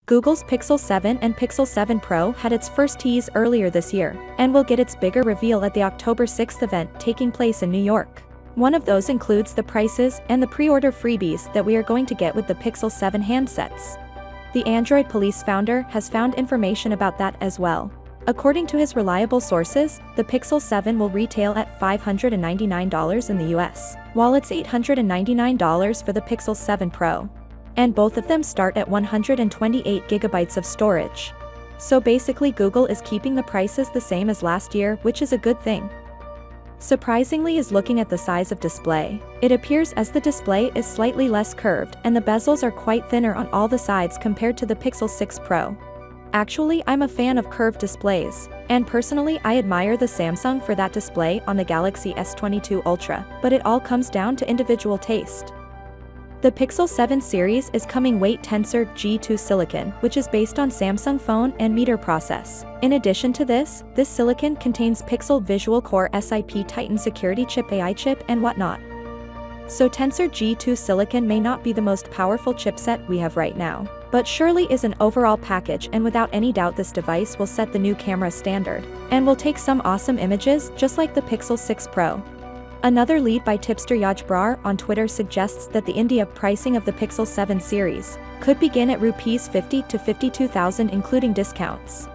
Google's Pixel 7 and Pixel 7 Pro had its first tease earlier this year, and will get its bigger reveal at the October 6th event taking place in New York. One of those includes the prices and the pre-order freebies that we are going to get with the Pixel 7 handsets. The Android Police founder has found information about that as well. According to his reliable sources, the Pixel 7 will retail at $599 in the US, while it's $899 for the Pixel 7 Pro. And both of them start at 128 gigabytes of storage. So basically Google is keeping the prices the same as last year, which is a good thing. Surprisingly is looking at the size of display. It appears as the display is slightly less curved and the bezels are quite thinner on all the sides compared to the Pixel 6 Pro. Actually, I'm a fan of curved displays, and personally I admire the Samsung for that display on the Galaxy S22 Ultra, but it all comes down to individual taste. The Pixel 7 series is coming with Tensor G2 silicon, which is based on Samsung phone and meter process. In addition to this silicon contains Pixel Visual Core SiP Titan security chip, AI chip, and whatnot. So Tensor G2 silicon may not be the most powerful chipset we have right now, but surely is an overall package, and without any doubt this device will set the new camera standard, and will take some awesome images just like the Pixel 6 Pro. Another lead by tipster Yaj Brar on Twitter suggests that the India pricing of the Pixel 7 series could begin at Rs 50 to 52,000 including discounts.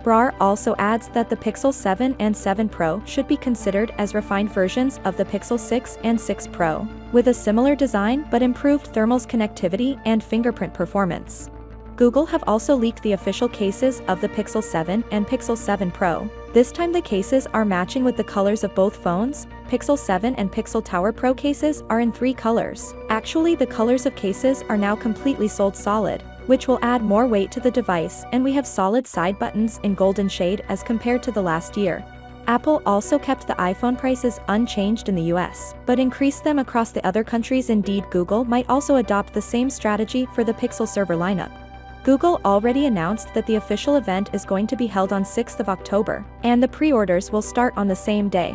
Brar also adds that the Pixel 7 and 7 Pro should be considered as refined versions of the Pixel 6 and 6 Pro, with a similar design but improved thermals connectivity and fingerprint performance. Google have also leaked the official cases of the Pixel 7 and Pixel 7 Pro. This time the cases are matching with the colors of both phones. Pixel 7 and Pixel Tower Pro cases are in 3 colors. Actually, the colors of cases are now completely sold solid, which will add more weight to the device, and we have solid side buttons in golden shade as compared to the last year. Apple also kept the iPhone prices unchanged in the US, but increased them across the other countries. Indeed, Google might also adopt the same strategy for the Pixel server lineup. Google already announced that the official event is going to be held on 6th of October, and the pre-orders will start on the same day.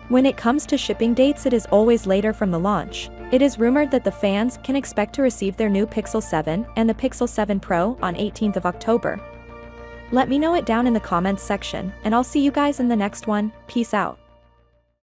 When it comes to shipping dates, it is always later from the launch. It is rumored that the fans can expect to receive their new Pixel 7 and the Pixel 7 Pro on 18th of October. Let me know it down in the comments section, and I'll see you guys in the next one. Peace out.